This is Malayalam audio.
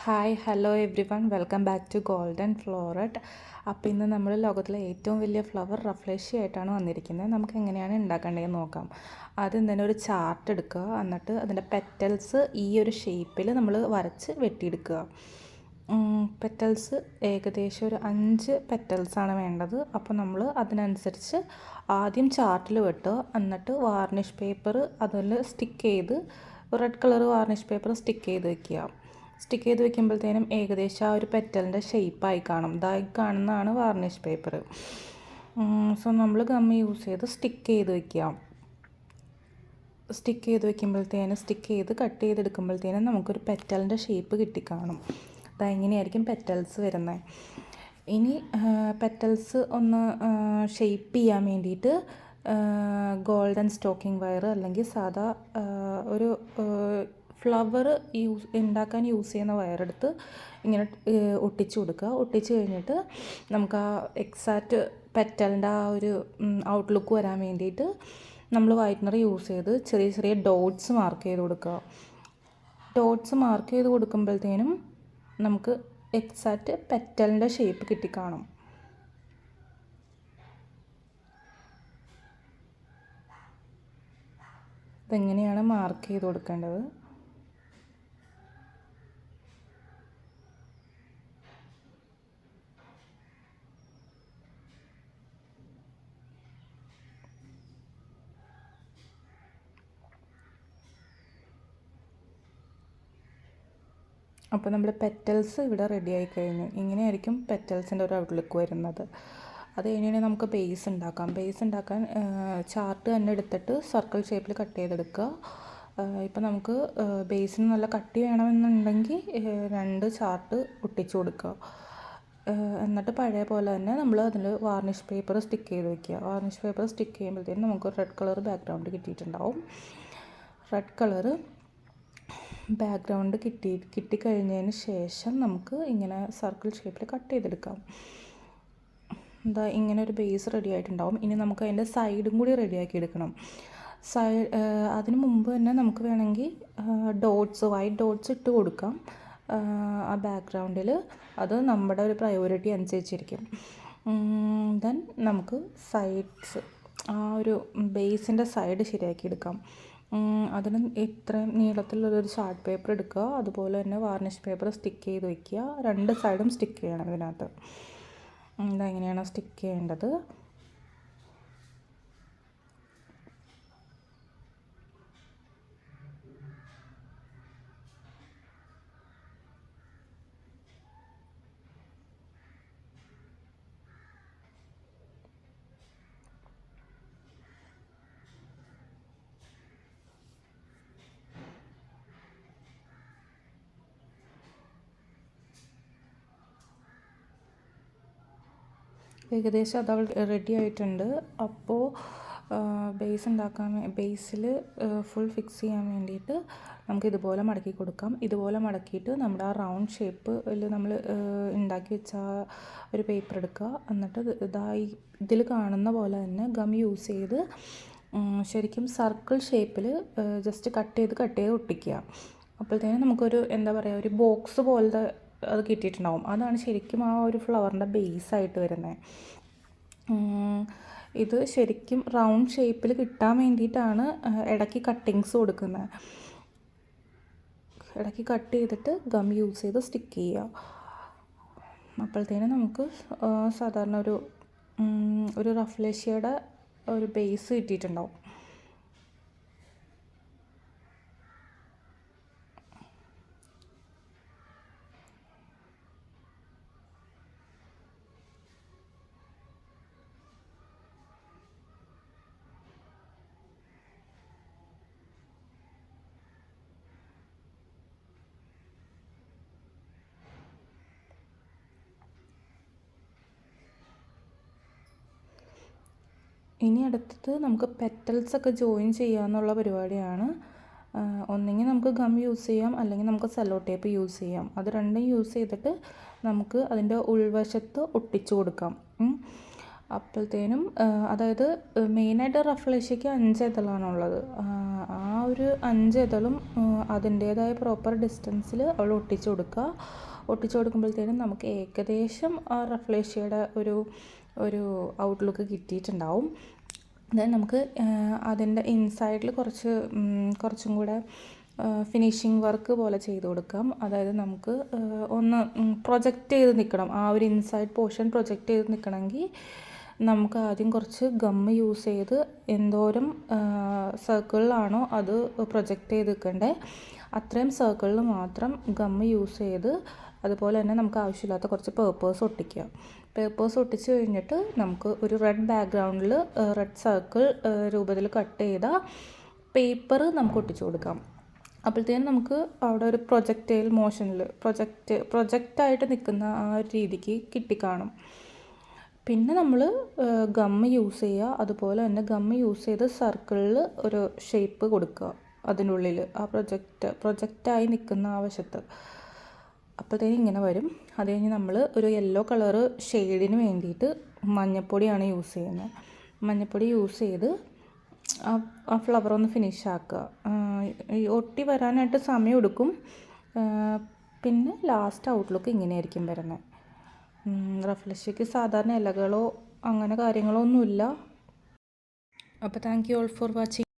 Hi hello everyone welcome back to Golden Floret. അപ്പോൾ ഇന്ന് നമ്മൾ ലോകത്തിലെ ഏറ്റവും വലിയ ഫ്ലവർ റഫ്ലേഷ്യ ആയിട്ടാണ് വന്നിരിക്കുന്നത്. നമുക്ക് എങ്ങനെയാണ് ഉണ്ടാക്കേണ്ടതെന്ന് നോക്കാം. ആദ്യം തന്നെ ഒരു ചാർട്ട് എടുക്കുക, എന്നിട്ട് അതിൻ്റെ പെറ്റൽസ് ഈ ഒരു ഷേപ്പിൽ നമ്മൾ വരച്ച് വെട്ടിയെടുക്കുക. പെറ്റൽസ് ഏകദേശം ഒരു 5 പെറ്റൽസാണ് വേണ്ടത്. അപ്പോൾ നമ്മൾ അതിനനുസരിച്ച് ആദ്യം ചാർട്ടിൽ വെട്ടുക, എന്നിട്ട് വാർണിഷ് പേപ്പർ അതിൽ സ്റ്റിക്ക് ചെയ്ത് red colour varnish paper stick ചെയ്ത് വെക്കുക. സ്റ്റിക്ക് ചെയ്ത് വെക്കുമ്പോഴത്തേനും ഏകദേശം ആ ഒരു പെറ്റലിൻ്റെ ഷേപ്പായി കാണും. ഇതായി കാണുന്നതാണ് വാർണിഷ് പേപ്പർ. സോ നമ്മൾ ഗം യൂസ് ചെയ്ത് സ്റ്റിക്ക് ചെയ്ത് വെക്കുക. സ്റ്റിക്ക് ചെയ്ത് കട്ട് ചെയ്തെടുക്കുമ്പോഴത്തേനും നമുക്കൊരു പെറ്റലിൻ്റെ ഷേപ്പ് കിട്ടിക്കാണും. അതെങ്ങനെയായിരിക്കും പെറ്റൽസ് വരുന്നത്. ഇനി പെറ്റൽസ് ഒന്ന് ഷേപ്പ് ചെയ്യാൻ വേണ്ടിയിട്ട് ഗോൾഡൻ സ്റ്റോക്കിംഗ് വയർ അല്ലെങ്കിൽ സാധാ ഒരു ഫ്ലവർ ഉണ്ടാക്കാൻ യൂസ് ചെയ്യുന്ന വയറെടുത്ത് ഇങ്ങനെ ഒട്ടിച്ചു കൊടുക്കുക. ഒട്ടിച്ച് കഴിഞ്ഞിട്ട് നമുക്ക് ആ എക്സാക്റ്റ് പെറ്റലിൻ്റെ ആ ഒരു ഔട്ട്ലുക്ക് വരാൻ വേണ്ടിയിട്ട് നമ്മൾ വൈറ്റ്നർ യൂസ് ചെയ്ത് ചെറിയ ചെറിയ ഡോട്ട്സ് മാർക്ക് ചെയ്ത് കൊടുക്കുക. ഡോട്ട്സ് മാർക്ക് ചെയ്ത് കൊടുക്കുമ്പോഴത്തേനും നമുക്ക് എക്സാക്റ്റ് പെറ്റലിൻ്റെ ഷേപ്പ് കിട്ടിക്കാണും. ഇതെങ്ങനെയാണ് മാർക്ക് ചെയ്ത് കൊടുക്കേണ്ടത്. അപ്പോൾ നമ്മുടെ പെറ്റൽസ് ഇവിടെ റെഡി ആയി കഴിഞ്ഞു. ഇങ്ങനെയായിരിക്കും പെറ്റൽസിൻ്റെ ഒരു ഔട്ട്ലുക്ക് വരുന്നത്. അത് കഴിഞ്ഞാൽ നമുക്ക് ബേസ് ഉണ്ടാക്കാം. ബേസ് ഉണ്ടാക്കാൻ ചാർട്ട് തന്നെ എടുത്തിട്ട് സർക്കിൾ ഷേപ്പിൽ കട്ട് ചെയ്തെടുക്കുക. ഇപ്പോൾ നമുക്ക് ബേസിന് നല്ല കട്ടി വേണമെന്നുണ്ടെങ്കിൽ 2 ചാർട്ട് ഒട്ടിച്ചു കൊടുക്കുക. എന്നിട്ട് പഴയ പോലെ തന്നെ നമ്മൾ അതിൽ വാർണിഷ് പേപ്പർ സ്റ്റിക്ക് ചെയ്ത് വയ്ക്കുക. വാർണിഷ് പേപ്പർ സ്റ്റിക്ക് ചെയ്യുമ്പോഴത്തേനും നമുക്ക് റെഡ് കളർ ബാക്ക്ഗ്രൗണ്ട് കിട്ടിയിട്ടുണ്ടാവും. റെഡ് കളറ് ബാക്ക്ഗ്രൗണ്ട് കിട്ടിക്കഴിഞ്ഞതിന് ശേഷം നമുക്ക് ഇങ്ങനെ സർക്കിൾ ഷേപ്പിൽ കട്ട് ചെയ്തെടുക്കാം. എന്താ ഇങ്ങനെ ഒരു ബേസ് റെഡി ആയിട്ടുണ്ടാവും. ഇനി നമുക്ക് അതിൻ്റെ സൈഡും കൂടി റെഡിയാക്കി എടുക്കണം. അതിന് മുമ്പ് തന്നെ നമുക്ക് വേണമെങ്കിൽ വൈറ്റ് ഡോട്ട്സ് ഇട്ട് കൊടുക്കാം ആ ബാക്ക്ഗ്രൗണ്ടിൽ. അത് നമ്മുടെ ഒരു പ്രയോറിറ്റി അനുസരിച്ചിരിക്കും. ദെൻ നമുക്ക് സൈഡ്സ് ആ ഒരു ബേസിൻ്റെ സൈഡ് ശരിയാക്കി എടുക്കാം. അതിന് ഇത്രയും നീളത്തിലുള്ളൊരു ചാർട്ട് പേപ്പർ എടുക്കുക. അതുപോലെ തന്നെ വാർണിഷ് പേപ്പർ സ്റ്റിക്ക് ചെയ്ത് വയ്ക്കുക. 2 സൈഡും സ്റ്റിക്ക് ചെയ്യണം ഇതിനകത്ത്. ഇതെങ്ങനെയാണ് സ്റ്റിക്ക് ചെയ്യേണ്ടത്. ഏകദേശം അത് റെഡി ആയിട്ടുണ്ട്. അപ്പോൾ ബേസിൽ ഫുൾ ഫിക്സ് ചെയ്യാൻ വേണ്ടിയിട്ട് നമുക്ക് ഇതുപോലെ മടക്കി കൊടുക്കാം. ഇതുപോലെ മടക്കിയിട്ട് നമ്മുടെ ആ റൗണ്ട് ഷേപ്പിൽ നമ്മൾ ഉണ്ടാക്കി വെച്ച ഒരു പേപ്പർ എടുക്കുക. എന്നിട്ട് ഇതിൽ കാണുന്ന പോലെ തന്നെ ഗം യൂസ് ചെയ്ത് ശരിക്കും സർക്കിൾ ഷേപ്പിൽ ജസ്റ്റ് കട്ട് ചെയ്ത് ഒട്ടിക്കുക. അപ്പോഴത്തേനും നമുക്കൊരു എന്താ പറയുക, ഒരു ബോക്സ് പോലത്തെ അത് കിട്ടിയിട്ടുണ്ടാവും. അതാണ് ശരിക്കും ആ ഒരു ഫ്ലവറിൻ്റെ ബേസായിട്ട് വരുന്നത്. ഇത് ശരിക്കും റൗണ്ട് ഷേപ്പിൽ കിട്ടാൻ വേണ്ടിയിട്ടാണ് ഇടയ്ക്ക് കട്ടിങ്സ് കൊടുക്കുന്നത്. ഇടയ്ക്ക് കട്ട് ചെയ്തിട്ട് ഗം യൂസ് ചെയ്ത് സ്റ്റിക്ക് ചെയ്യുക. അപ്പോഴത്തേനും നമുക്ക് സാധാരണ ഒരു റഫ്ലേഷ്യയുടെ ഒരു ബേസ് കിട്ടിയിട്ടുണ്ടാവും. ഇനി അടുത്തത് നമുക്ക് പെറ്റൽസൊക്കെ ജോയിൻ ചെയ്യാമെന്നുള്ള പരിപാടിയാണ്. ഒന്നെങ്കിൽ നമുക്ക് ഗം യൂസ് ചെയ്യാം, അല്ലെങ്കിൽ നമുക്ക് സെല്ലോ ടേപ്പ് യൂസ് ചെയ്യാം. അത് രണ്ടും യൂസ് ചെയ്തിട്ട് നമുക്ക് അതിൻ്റെ ഉൾവശത്ത് ഒട്ടിച്ചു കൊടുക്കാം. അപ്പോഴത്തേനും അതായത് മെയിനായിട്ട് റഫ്ലേഷ്യയ്ക്ക് 5 ഇതളാണുള്ളത്. ആ ഒരു 5 ഇതളും അതിൻ്റേതായ പ്രോപ്പർ ഡിസ്റ്റൻസിൽ അവൾ ഒട്ടിച്ചു കൊടുക്കുക. ഒട്ടിച്ചു കൊടുക്കുമ്പോഴത്തേനും നമുക്ക് ഏകദേശം ആ റഫ്ലേഷ്യയുടെ ഒരു ഔട്ട്ലുക്ക് കിട്ടിയിട്ടുണ്ടാവും. ദെൻ നമുക്ക് അതിൻ്റെ ഇൻസൈഡിൽ കുറച്ചും കൂടെ ഫിനിഷിങ് വർക്ക് പോലെ ചെയ്ത് കൊടുക്കാം. അതായത് നമുക്ക് ഒന്ന് പ്രൊജക്റ്റ് ചെയ്ത് നിൽക്കണം. ആ ഒരു ഇൻസൈഡ് പോർഷൻ പ്രൊജക്റ്റ് ചെയ്ത് നിൽക്കണമെങ്കിൽ നമുക്ക് ആദ്യം കുറച്ച് ഗമ്മ് യൂസ് ചെയ്ത് എന്തോരം സർക്കിളിലാണോ അത് പ്രൊജക്റ്റ് ചെയ്ത് നിൽക്കണ്ടേ അത്രയും സർക്കിളിൽ മാത്രം ഗമ്മ് യൂസ് ചെയ്ത് അതുപോലെ തന്നെ നമുക്ക് ആവശ്യമില്ലാത്ത കുറച്ച് പേപ്പേഴ്സ് ഒട്ടിക്കുക. പേപ്പേഴ്സ് ഒട്ടിച്ച് കഴിഞ്ഞിട്ട് നമുക്ക് ഒരു റെഡ് ബാക്ക്ഗ്രൗണ്ടിൽ റെഡ് സർക്കിൾ രൂപത്തിൽ കട്ട് ചെയ്ത പേപ്പർ നമുക്ക് ഒട്ടിച്ചു കൊടുക്കാം. അപ്പോഴത്തേനും നമുക്ക് അവിടെ ഒരു പ്രൊജക്റ്റൈൽ മോഷനിൽ പ്രൊജക്റ്റായിട്ട് നിൽക്കുന്ന ആ ഒരു രീതിക്ക് കിട്ടിക്കാണും. പിന്നെ നമ്മൾ ഗമ്മ് യൂസ് ചെയ്യുക. അതുപോലെ തന്നെ ഗമ്മ് യൂസ് ചെയ്ത് സർക്കിളിൽ ഒരു ഷേപ്പ് കൊടുക്കുക അതിനുള്ളിൽ ആ പ്രൊജക്റ്റായി നിൽക്കുന്ന ആ വശത്ത്. അപ്പോഴത്തേനും ഇങ്ങനെ വരും. അത് കഴിഞ്ഞ് നമ്മൾ ഒരു യെല്ലോ കളറ് ഷെയ്ഡിന് വേണ്ടിയിട്ട് മഞ്ഞൾപ്പൊടിയാണ് യൂസ് ചെയ്യുന്നത്. മഞ്ഞൾപ്പൊടി യൂസ് ചെയ്ത് ആ ഫ്ലവർ ഒന്ന് ഫിനിഷ് ആക്കുക. ഈ ഒട്ടി വരാനായിട്ട് സമയം എടുക്കും. പിന്നെ ലാസ്റ്റ് ഔട്ട്ലുക്ക് ഇങ്ങനെയായിരിക്കും വരുന്നത്. റഫ്ലേഷ്യയ്ക്ക് സാധാരണ ഇലകളോ അങ്ങനെ കാര്യങ്ങളോ ഒന്നുമില്ല. അപ്പോൾ thank you all for watching.